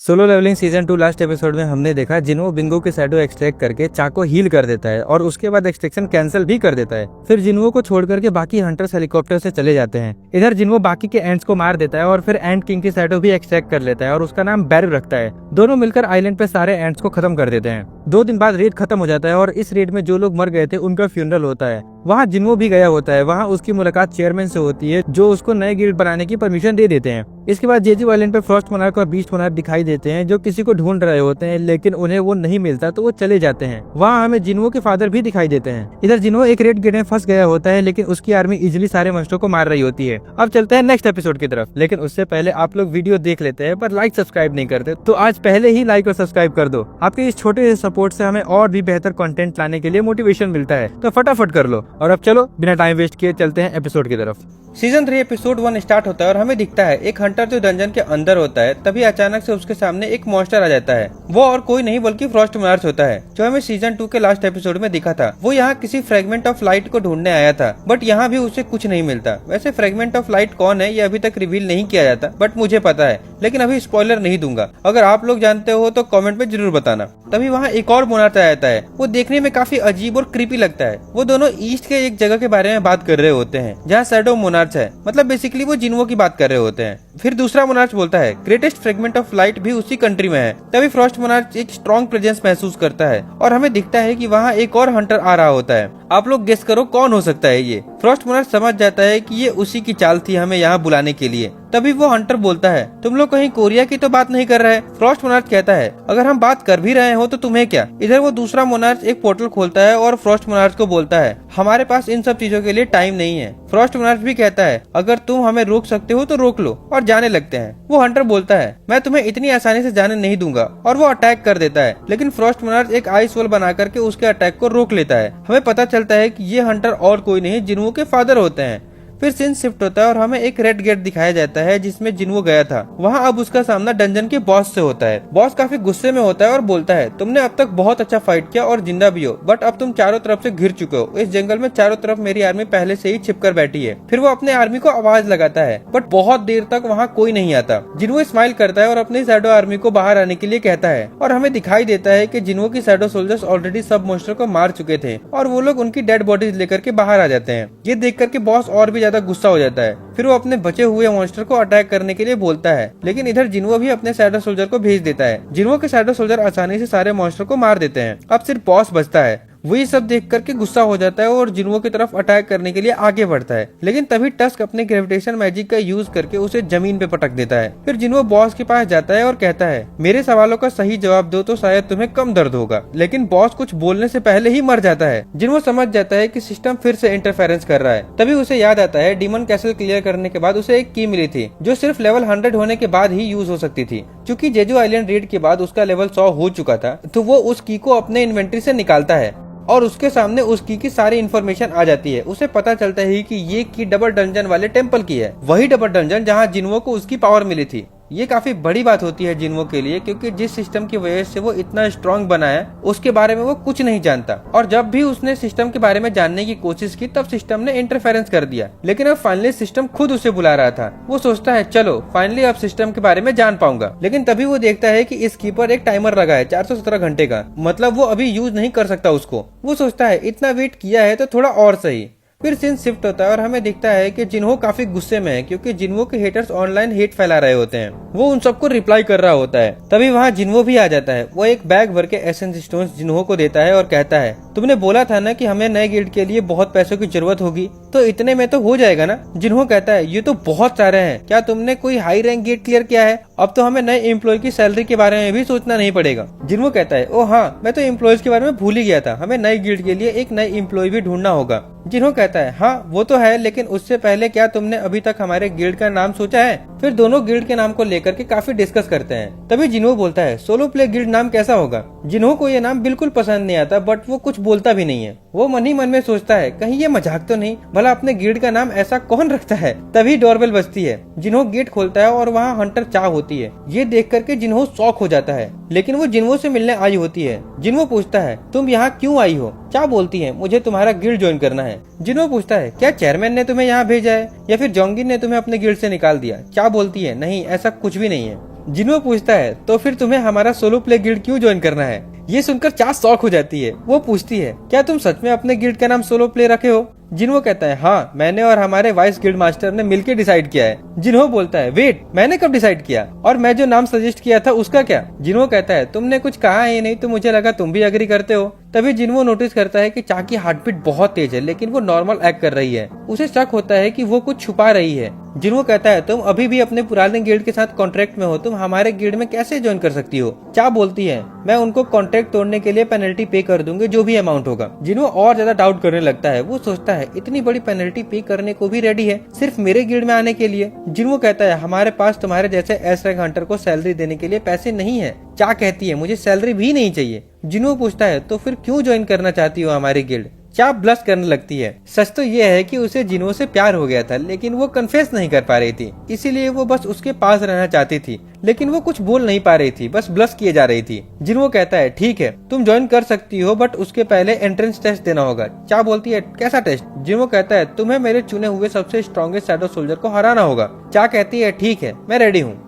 Solo leveling season 2 last episode में हमने देखा जिन्हो बिंगो के शैडो एक्सट्रैक्ट करके चाक को हील कर देता है और उसके बाद एक्सट्रैक्शन कैंसिल भी कर देता है। फिर जिन्हो को छोड़ करके बाकी हंटर्स हेलीकॉप्टर से चले जाते हैं। इधर जिन्हो बाकी के एंट्स को मार देता है और फिर एंट किंग की शैडो भी एक्सट्रैक्ट कर लेता है और उसका नाम बैरू रखता है। दोनों मिलकर आइलैंड पे सारे एंट्स को खत्म कर देते हैं। 2 दिन बाद रेड खत्म हो जाता है और इस रेड में जो लोग मर गए थे उनका फ्यूनरल होता है। वहाँ जिन्हो भी गया होता है। वहाँ उसकी मुलाकात चेयरमैन से होती है जो उसको नए गिल्ड बनाने की परमिशन दे देते हैं। इसके बाद जेजू आइलैंड पे फ्रॉस्ट मोनार्क और बीस्ट मोनार्क दिखाई देते हैं जो किसी को ढूंढ रहे होते हैं, लेकिन उन्हें वो नहीं मिलता तो वो चले जाते हैं। वहाँ हमें जिन्हो के फादर भी दिखाई देते हैं। इधर जिन्हो एक रेड गेट में फंस गया होता है, लेकिन उसकी आर्मी इजिली सारे मंस्टरों को मार रही होती है। अब चलते हैं नेक्स्ट एपिसोड की तरफ, लेकिन उससे पहले आप लोग वीडियो देख लेते हैं पर लाइक सब्सक्राइब नहीं करते, तो आज पहले ही लाइक और सब्सक्राइब कर दो। आपके इस छोटे से सपोर्ट से हमें और भी बेहतर कंटेंट लाने के लिए मोटिवेशन मिलता है, तो फटाफट कर लो। और अब चलो बिना टाइम वेस्ट किए चलते हैं एपिसोड की तरफ। सीजन 3 एपिसोड 1 स्टार्ट होता है और हमें दिखता है एक हंटर जो डंजन के अंदर होता है। तभी अचानक से उसके सामने एक मॉन्स्टर आ जाता है। वो और कोई नहीं बल्कि फ्रॉस्ट मोनार्क होता है जो हमें सीजन 2 के लास्ट एपिसोड में दिखा था। वो यहाँ किसी फ्रेगमेंट ऑफ लाइट को ढूंढने आया था, बट यहाँ भी उसे कुछ नहीं मिलता। वैसे फ्रेगमेंट ऑफ लाइट कौन है ये अभी तक रिवील नहीं किया जाता, बट मुझे पता है, लेकिन अभी स्पॉइलर नहीं दूंगा। अगर आप लोग जानते हो तो कमेंट में जरूर बताना। तभी वहाँ एक और मोनार्क आ जाता है। वो देखने में काफी अजीब और क्रीपी लगता है। वो दोनों ईस्ट के एक जगह के बारे में बात कर रहे होते हैं जहाँ शैडो मोनार्क है। मतलब बेसिकली वो जिन्हो की बात कर रहे होते हैं। फिर दूसरा मोनार्क बोलता है ग्रेटेस्ट फ्रेगमेंट ऑफ लाइट भी उसी कंट्री में है। तभी फ्रॉस्ट मोनार्क एक स्ट्रॉन्ग प्रेजेंस महसूस करता है और हमें दिखता है कि वहाँ एक और हंटर आ रहा होता है। आप लोग गेस करो कौन हो सकता है ये। फ्रॉस्ट मोनार्क समझ जाता है कि ये उसी की चाल थी हमें यहाँ बुलाने के लिए। तभी वो हंटर बोलता है तुम लोग कहीं कोरिया की तो बात नहीं कर रहे। फ्रॉस्ट मोनार्क कहता है अगर हम बात कर भी रहे हो तो तुम्हें क्या। इधर वो दूसरा मोनार्क एक पोर्टल खोलता है और फ्रॉस्ट मोनार्क को बोलता है हमारे पास इन सब चीजों के लिए टाइम नहीं है। फ्रॉस्ट मोनार्क भी कहता है अगर तुम हमें रोक सकते हो तो रोक लो, और जाने लगते हैं। वो हंटर बोलता है मैं तुम्हें इतनी आसानी से जाने नहीं दूंगा, और वो अटैक कर देता है। लेकिन फ्रॉस्ट मोनार्क एक आइस वॉल बना करके उसके अटैक को रोक लेता है। हमें पता चलता है कि ये हंटर और कोई नहीं जिन्हो के फादर होते हैं। फिर सीन शिफ्ट होता है और हमें एक रेड गेट दिखाया जाता है जिसमें जिन्हो गया था। वहाँ अब उसका सामना डंजन के बॉस से होता है। बॉस काफी गुस्से में होता है और बोलता है तुमने अब तक बहुत अच्छा फाइट किया और जिंदा भी हो, बट अब तुम चारों तरफ से घिर चुके हो। इस जंगल में चारों तरफ मेरी आर्मी पहले से ही छिपकर बैठी है। फिर वो अपने आर्मी को आवाज लगाता है, बट बहुत देर तक वहाँ कोई नहीं आता। जिन्हो स्माइल करता है और अपनी शैडो आर्मी को बाहर आने के लिए कहता है, और हमें दिखाई देता है कि जिन्हो की शैडो सोल्जर्स ऑलरेडी सब मॉन्स्टर को मार चुके थे और वो लोग उनकी डेड बॉडीज लेकर के बाहर आ जाते हैं। ये देख करके बॉस और भी ज्यादा गुस्सा हो जाता है। फिर वो अपने बचे हुए मॉन्स्टर को अटैक करने के लिए बोलता है, लेकिन इधर जिन्हो भी अपने शैडो सोल्जर को भेज देता है। जिन्हो के शैडो सोल्जर आसानी से सारे मॉन्स्टर को मार देते हैं। अब सिर्फ बॉस बचता है। वो ये सब देख करके गुस्सा हो जाता है और जिन्हो की तरफ अटैक करने के लिए आगे बढ़ता है, लेकिन तभी टस्क अपने ग्रेविटेशन मैजिक का यूज करके उसे जमीन पे पटक देता है। फिर जिन्हो बॉस के पास जाता है और कहता है मेरे सवालों का सही जवाब दो तो शायद तुम्हें कम दर्द होगा। लेकिन बॉस कुछ बोलने से पहले ही मर जाता है। जिन्हो समझ जाता है कि सिस्टम फिर से इंटरफेरेंस कर रहा है। तभी उसे याद आता है डीमन कैसल क्लियर करने के बाद उसे एक की मिली थी जो सिर्फ लेवल 100 होने के बाद ही यूज हो सकती थी। क्योंकि जेजू आइलैंड रेड के बाद उसका लेवल 100 हो चुका था, तो वो उस की को अपने इन्वेंट्री से निकालता है और उसके सामने उस की सारी इन्फॉर्मेशन आ जाती है। उसे पता चलता है कि ये की डबल डंजन वाले टेम्पल की है, वही डबल डंजन जहाँ जिन्हो को उसकी पावर मिली थी। ये काफी बड़ी बात होती है जिन्हो के लिए, क्योंकि जिस सिस्टम की वजह से वो इतना स्ट्रांग बना है उसके बारे में वो कुछ नहीं जानता। और जब भी उसने सिस्टम के बारे में जानने की कोशिश की तब सिस्टम ने इंटरफेरेंस कर दिया। लेकिन अब फाइनली सिस्टम खुद उसे बुला रहा था। वो सोचता है चलो फाइनली अब सिस्टम के बारे में जान पाऊंगा। लेकिन तभी वो देखता है कि इस की पर एक टाइमर लगा है 417 घंटे का, मतलब वो अभी यूज नहीं कर सकता उसको। वो सोचता है इतना वेट किया है तो थोड़ा और सही। फिर सीन शिफ्ट होता है और हमें दिखता है कि जिन्हो काफी गुस्से में है, क्योंकि जिन्हो के हेटर्स ऑनलाइन हेट फैला रहे होते हैं। वो उन सबको रिप्लाई कर रहा होता है। तभी वहाँ जिन्हो भी आ जाता है। वो एक बैग भर के एसेंस स्टोन्स जिन्हो को देता है और कहता है तुमने बोला था ना कि हमें नए गिल्ड के लिए बहुत पैसों की जरूरत होगी, तो इतने में तो हो जाएगा ना। जिन्हो कहता है ये तो बहुत सारे हैं, क्या तुमने कोई हाई रैंक गेट क्लियर किया है? अब तो हमें नए एम्प्लॉय की सैलरी के बारे में भी सोचना नहीं पड़ेगा। जिन्हो कहता है ओ हाँ, मैं तो एम्प्लॉयज के बारे में भूल ही गया था, हमें नई गिल्ड के लिए एक नई एम्प्लॉय भी ढूंढना होगा। जिन्हो कहता है हाँ वो तो है, लेकिन उससे पहले क्या तुमने अभी तक हमारे गिल्ड का नाम सोचा है? फिर दोनों गिल्ड के नाम को लेकर के काफी डिस्कस करते हैं। तभी जिन्हो बोलता है सोलो प्ले गिल्ड नाम कैसा होगा। जिन्हो को ये नाम बिल्कुल पसंद नहीं आता, बट वो कुछ बोलता भी नहीं है। वो मन ही मन में सोचता है कहीं ये मजाक तो नहीं, भला अपने गिल्ड का नाम ऐसा कौन रखता है। तभी डोरबेल बजती है। जिन्हो गेट खोलता है और वहाँ हंटर चा होती है। ये देख करके जिन्हो शॉक हो जाता है, लेकिन वो जिन्हो से मिलने आई होती है। जिन्हो पूछता है तुम यहाँ क्यों आई हो? चा बोलती है मुझे तुम्हारा गिल्ड ज्वाइन करना है। जिन्हो पूछता है क्या चेयरमैन ने तुम्हें यहाँ भेजा है या फिर जोंगिन ने तुम्हें अपने गिल्ड से निकाल दिया? चा बोलती है नहीं, ऐसा कुछ भी नहीं है। जिन्हो पूछता है तो फिर तुम्हें हमारा सोलो प्ले गिल्ड क्यों ज्वाइन करना है। ये सुनकर चा शॉक हो जाती है। वो पूछती है क्या तुम सच में अपने गिल्ड का नाम सोलो प्ले रखे हो। जिन्हो कहता है हाँ, मैंने और हमारे वाइस गिल्ड मास्टर ने मिलकर डिसाइड किया है। जिन्हो बोलता है वेट, मैंने कब डिसाइड किया, और मैं जो नाम सजेस्ट किया था उसका क्या। जिन्हो कहता है तुमने कुछ कहा ही नहीं तो मुझे लगा तुम भी एग्री करते हो। तभी जिन्हो नोटिस करता है कि चा की हार्टबीट बहुत तेज है लेकिन वो नॉर्मल एक्ट कर रही है। उसे शक होता है कि वो कुछ छुपा रही है। जिन्हो कहता है तुम अभी भी अपने पुराने गिल्ड के साथ कॉन्ट्रैक्ट में हो, तुम हमारे गिल्ड में कैसे ज्वाइन कर सकती हो। चा बोलती है मैं उनको कॉन्ट्रैक्ट तोड़ने के लिए पेनल्टी पे कर दूंगी, जो भी अमाउंट होगा। जिन्हो और ज्यादा डाउट करने लगता है। वो सोचता है इतनी बड़ी पेनल्टी पे करने को भी रेडी है सिर्फ मेरे गिल्ड में आने के लिए। जिन्हो कहता है हमारे पास तुम्हारे जैसे एस रैंक हंटर को सैलरी देने के लिए पैसे नहीं है। चा कहती है मुझे सैलरी भी नहीं चाहिए। जिन्हो पूछता है तो फिर क्यों ज्वाइन करना चाहती हो हमारी गिल्ड। चा ब्लश करने लगती है। सच तो ये है कि उसे जिन्हो से प्यार हो गया था लेकिन वो कन्फेस नहीं कर पा रही थी, इसीलिए वो बस उसके पास रहना चाहती थी, लेकिन वो कुछ बोल नहीं पा रही थी, बस ब्लश किए जा रही थी। जिन्हो कहता है ठीक है तुम ज्वाइन कर सकती हो बट उसके पहले एंट्रेंस टेस्ट देना होगा। चा बोलती है कैसा टेस्ट। जिन्हो कहता है तुम्हें मेरे चुने हुए सबसे स्ट्रॉन्गेस्ट शैडो सोल्जर को हराना होगा। चा कहती है ठीक है मैं रेडी हूँ।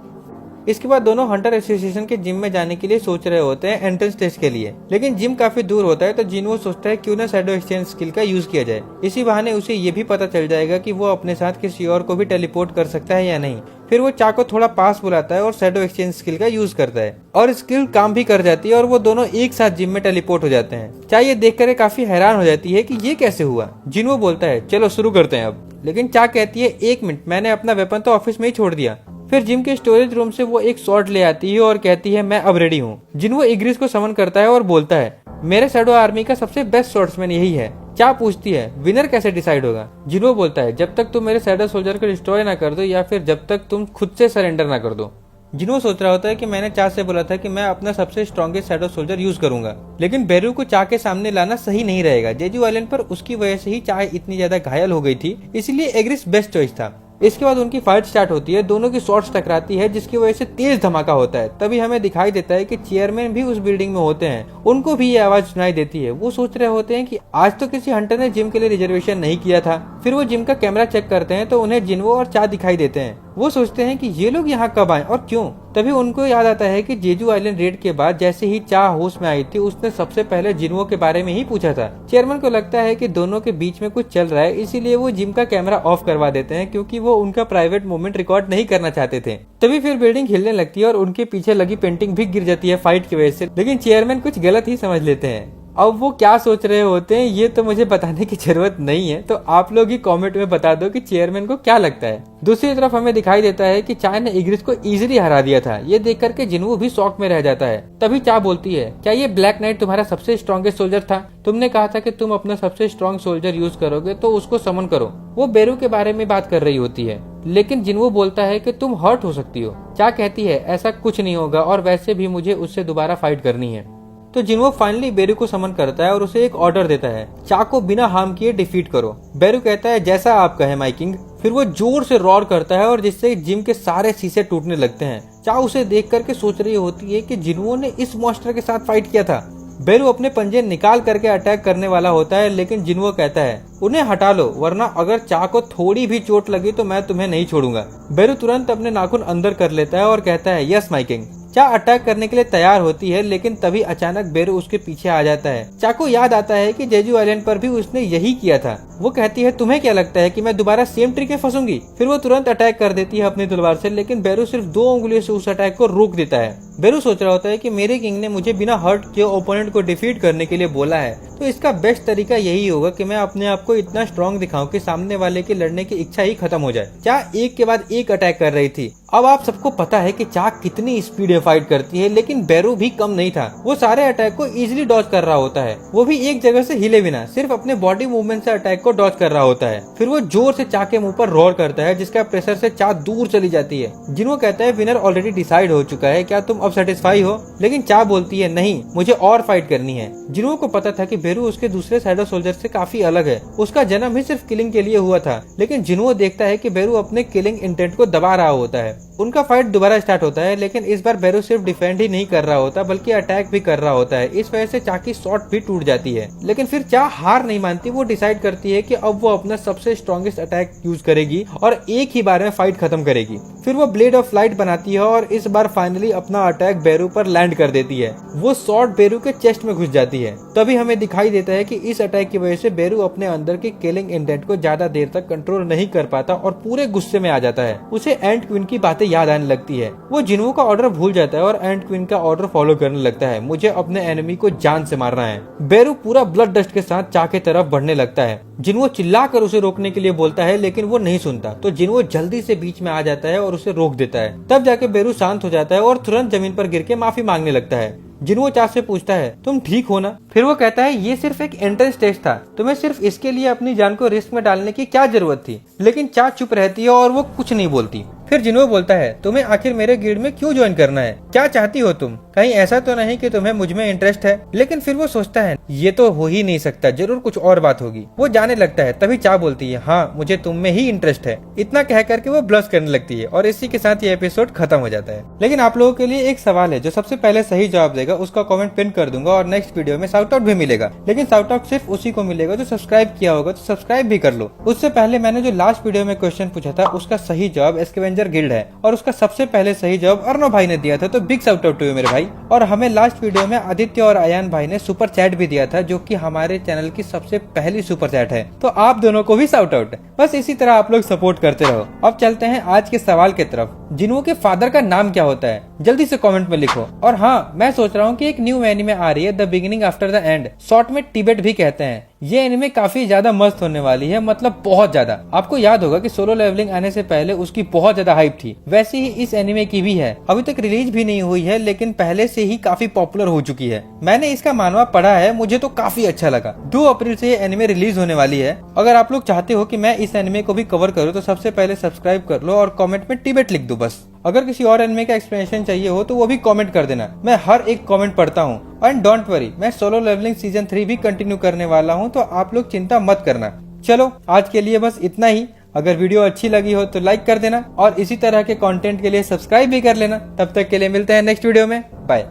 इसके बाद दोनों हंटर एसोसिएशन के जिम में जाने के लिए सोच रहे होते हैं एंट्रेंस टेस्ट के लिए, लेकिन जिम काफी दूर होता है तो जिन्हो सोचता है क्यों ना शैडो एक्सचेंज स्किल का यूज किया जाए। इसी बहाने उसे ये भी पता चल जाएगा कि वो अपने साथ किसी और को भी टेलीपोर्ट कर सकता है या नहीं। फिर वो चा को थोड़ा पास बुलाता है और शैडो एक्सचेंज स्किल का यूज करता है और स्किल काम भी कर जाती है और वो दोनों एक साथ जिम में टेलीपोर्ट हो जाते हैं। चा ये देखकर काफी हैरान हो जाती है कि ये कैसे हुआ। जिन्हो बोलता है चलो शुरू करते हैं अब, लेकिन चा कहती है एक मिनट, मैंने अपना वेपन तो ऑफिस में ही छोड़ दिया। फिर जिम के स्टोरेज रूम से वो एक शॉट ले आती है और कहती है मैं अब रेडी हूँ। जिन्हो इग्रिस को समन करता है और बोलता है मेरे शैडो आर्मी का सबसे बेस्ट शॉट्समैन यही है। चा पूछती है विनर कैसे डिसाइड होगा। जिन्हो बोलता है जब तक तुम मेरे शैडो सोल्जर को डिस्ट्रॉय ना कर दो या फिर जब तक तुम खुद से सरेंडर ना कर दो। जिन्हो सोच रहा होता है कि मैंने चा से बोला था कि मैं अपना सबसे स्ट्रॉन्गेस्ट शैडो सोल्जर यूज करूंगा, लेकिन बेरू को चा के सामने लाना सही नहीं रहेगा। जेजू आइलैंड पर उसकी वजह से ही चा इतनी ज्यादा घायल हो गई थी, इसलिए एग्रिस बेस्ट चॉइस था। इसके बाद उनकी फाइट स्टार्ट होती है, दोनों की शॉट्स टकराती है जिसकी वजह से तेज धमाका होता है। तभी हमें दिखाई देता है कि चेयरमैन भी उस बिल्डिंग में होते हैं, उनको भी ये आवाज सुनाई देती है। वो सोच रहे होते हैं कि आज तो किसी हंटर ने जिम के लिए रिजर्वेशन नहीं किया था। फिर वो जिम का कैमरा चेक करते हैं तो उन्हें जिन्हो और चा दिखाई देते हैं। वो सोचते हैं कि ये लोग यहाँ कब आए और क्यों। तभी उनको याद आता है कि जेजू आइलैंड रेड के बाद जैसे ही चा होश में आई थी उसने सबसे पहले जिन्हो के बारे में ही पूछा था। चेयरमैन को लगता है कि दोनों के बीच में कुछ चल रहा है, इसीलिए वो जिम का कैमरा ऑफ करवा देते हैं क्योंकि वो उनका प्राइवेट मोमेंट रिकॉर्ड नहीं करना चाहते थे। तभी फिर बिल्डिंग हिलने लगती है और उनके पीछे लगी पेंटिंग भी गिर जाती है फाइट की वजह से, लेकिन चेयरमैन कुछ गलत ही समझ लेते हैं। अब वो क्या सोच रहे होते हैं ये तो मुझे बताने की जरूरत नहीं है, तो आप लोग ही कमेंट में बता दो कि चेयरमैन को क्या लगता है। दूसरी तरफ हमें दिखाई देता है कि चा ने इग्रिस को इजीली हरा दिया था। ये देख करके जिन्हो भी शॉक में रह जाता है। तभी चा बोलती है क्या ये ब्लैक नाइट तुम्हारा सबसे स्ट्रॉन्गेस्ट सोल्जर था। तुमने कहा था कि तुम अपना सबसे स्ट्रॉन्ग सोल्जर यूज करोगे तो उसको समन करो। वो बेरू के बारे में बात कर रही होती है, लेकिन जिन्हो बोलता है कि तुम हर्ट हो सकती हो। चा कहती है ऐसा कुछ नहीं होगा और वैसे भी मुझे उससे दोबारा फाइट करनी है। तो जिन्हो फाइनली बेरू को समन करता है और उसे एक ऑर्डर देता है, चा को बिना हार्म किए डिफीट करो। बेरू कहता है जैसा आप कहे माय किंग। फिर वो जोर से रॉर करता है और जिससे जिम के सारे शीशे टूटने लगते हैं। चा उसे देख करके सोच रही होती है कि जिन्हो ने इस मॉन्स्टर के साथ फाइट किया था। बेरू अपने पंजे निकाल करके अटैक करने वाला होता है, लेकिन जिन्हो कहता है उन्हें हटा लो वरना अगर चा को थोड़ी भी चोट लगी तो मैं तुम्हें नहीं छोड़ूंगा। बेरू तुरंत अपने नाखून अंदर कर लेता है और कहता है यस माय किंग। चा अटैक करने के लिए तैयार होती है, लेकिन तभी अचानक बेरू उसके पीछे आ जाता है। चा को याद आता है कि जेजू आइलैंड पर भी उसने यही किया था। वो कहती है तुम्हें क्या लगता है कि मैं दोबारा सेम ट्रिक में फंसूंगी। फिर वो तुरंत अटैक कर देती है अपनी तलवार से, लेकिन बेरू सिर्फ 2 उंगलियों से उस अटैक को रोक देता है। बेरू सोच रहा होता है कि मेरे किंग ने मुझे बिना हर्ट किए ओपोनेंट को डिफीट करने के लिए बोला है, तो इसका बेस्ट तरीका यही होगा कि मैं अपने आप को इतना स्ट्रॉन्ग दिखाऊं कि सामने वाले की लड़ने की इच्छा ही खत्म हो जाए। चा एक के बाद एक अटैक कर रही थी। अब आप सबको पता है कि चा कितनी स्पीड में फाइट करती है, लेकिन बेरू भी कम नहीं था। वो सारे अटैक को इजीली डॉज कर रहा होता है, वो भी एक जगह से हिले बिना, सिर्फ अपने बॉडी मूवमेंट से अटैक को डॉज कर रहा होता है। फिर वो जोर से चा के मुंह पर रोर करता है, जिसका प्रेशर से चा दूर चली जाती है। जिन्हो कहता है विनर ऑलरेडी डिसाइड हो चुका है, क्या तुम अब सेटिस्फाई हो। लेकिन चा बोलती है नहीं, मुझे और फाइट करनी है। जिन्हो को पता था कि बेरू उसके दूसरे शैडो सोल्जर से काफी अलग है, उसका जन्म ही सिर्फ किलिंग के लिए हुआ था। लेकिन जिन्हो देखता है कि बेरू अपने किलिंग इंटेंट को दबा रहा होता है। उनका फाइट दोबारा स्टार्ट होता है, लेकिन इस बार बेरू सिर्फ डिफेंड ही नहीं कर रहा होता बल्कि अटैक भी कर रहा होता है। इस वजह से चा की शॉट भी टूट जाती है, लेकिन फिर चा हार नहीं मानती। वो डिसाइड करती है कि अब वो अपना सबसे स्ट्रॉन्गेस्ट अटैक यूज करेगी और एक ही बार में फाइट खत्म करेगी। फिर वो ब्लेड ऑफ लाइट बनाती है और इस बार फाइनली अपना अटैक बेरू पर लैंड कर देती है। वो शॉट बेरू के चेस्ट में घुस जाती है। तभी हमें दिखाई देता है कि इस अटैक की वजह से बेरू अपने अंदर के किलिंग इंटेंट को ज्यादा देर तक कंट्रोल नहीं कर पाता और पूरे गुस्से में आ जाता है। उसे एंट क्वीन की बातें याद आने लगती है। वो जिन्वो का ऑर्डर भूल जाता है और एंट क्वीन का ऑर्डर फॉलो करने लगता है। मुझे अपने एनिमी को जान से मारना है। बेरू पूरा ब्लड डस्ट के साथ चा के तरफ बढ़ने लगता है। जिन्वो चिल्लाकर उसे रोकने के लिए बोलता है, लेकिन वो नहीं सुनता। तो जिन्वो जल्दी से बीच में आ जाता है और उसे रोक देता है। तब जाके बेरू शांत हो जाता है और तुरंत जमीन पर गिर के माफी मांगने लगता है। जिन्वो चा से पूछता है, तुम ठीक हो ना? फिर वो कहता है, ये सिर्फ एक एंट्रेंस टेस्ट था, तुम्हें सिर्फ इसके लिए अपनी जान को रिस्क में डालने की क्या जरूरत थी? लेकिन चा चुप रहती है और वो कुछ नहीं बोलती। फिर जिन्वो बोलता है, तुम्हें आखिर मेरे गिल्ड में क्यों ज्वाइन करना है? क्या चाहती हो तुम? कहीं ऐसा तो नहीं कि तुम्हें मुझ में इंटरेस्ट है? लेकिन फिर वो सोचता है, ये तो हो ही नहीं सकता, जरूर कुछ और बात होगी। वो जाने लगता है। तभी चा बोलती है, हाँ मुझे तुम में ही इंटरेस्ट है। इतना कह करके वो ब्लश करने लगती है और इसी के साथ ये एपिसोड खत्म हो जाता है। लेकिन आप लोगों के लिए एक सवाल है, जो सबसे पहले सही जवाब देगा उसका कमेंट पिन कर दूंगा और नेक्स्ट वीडियो में शाउट आउट भी मिलेगा। लेकिन शाउट आउट सिर्फ उसी को मिलेगा जो सब्सक्राइब किया होगा, तो सब्सक्राइब भी कर लो। उससे पहले मैंने जो लास्ट वीडियो में क्वेश्चन पूछा था उसका सही जवाब स्कैवेंजर गिल्ड है और उसका सबसे पहले सही जवाब अर्नो भाई ने दिया था। तो big shout out to you मेरे भाई। और हमें लास्ट वीडियो में आदित्य और अयान भाई ने सुपर चैट भी दिया था, जो कि हमारे चैनल की सबसे पहली सुपर चैट है। तो आप दोनों को भी शाउट आउट है। बस इसी तरह आप लोग सपोर्ट करते रहो। अब चलते हैं आज के सवाल की तरफ। जिन्वो के फादर का नाम क्या होता है? जल्दी से कमेंट में लिखो। और हाँ, मैं सोच रहा हूँ कि एक न्यू एनिमे आ रही है, the beginning after the end, short में टिबेट भी कहते हैं। ये एनिमे काफी ज्यादा मस्त होने वाली है, मतलब बहुत ज्यादा। आपको याद होगा कि सोलो लेवलिंग आने से पहले उसकी बहुत ज्यादा हाइप थी, वैसे ही इस एनिमे की भी है। अभी तक रिलीज भी नहीं हुई है, लेकिन पहले से ही काफी पॉपुलर हो चुकी है। मैंने इसका मानवा पढ़ा है, मुझे तो काफी अच्छा लगा। 2 अप्रैल से ये एनिमे रिलीज होने वाली है। अगर आप लोग चाहते हो कि मैं इस एनिमे को भी कवर करूँ तो सबसे पहले सब्सक्राइब कर लो और कमेंट में टिबेट लिख दो बस। अगर किसी और एनिमे का एक्सप्लेनेशन चाहिए हो तो वो भी कमेंट कर देना, मैं हर एक कमेंट पढ़ता हूँ। एंड डोंट वरी, मैं सोलो लेवलिंग सीजन 3 भी कंटिन्यू करने वाला हूँ, तो आप लोग चिंता मत करना। चलो आज के लिए बस इतना ही। अगर वीडियो अच्छी लगी हो तो लाइक कर देना और इसी तरह के कंटेंट के लिए सब्सक्राइब भी कर लेना। तब तक के लिए मिलते हैं नेक्स्ट वीडियो में। बाय।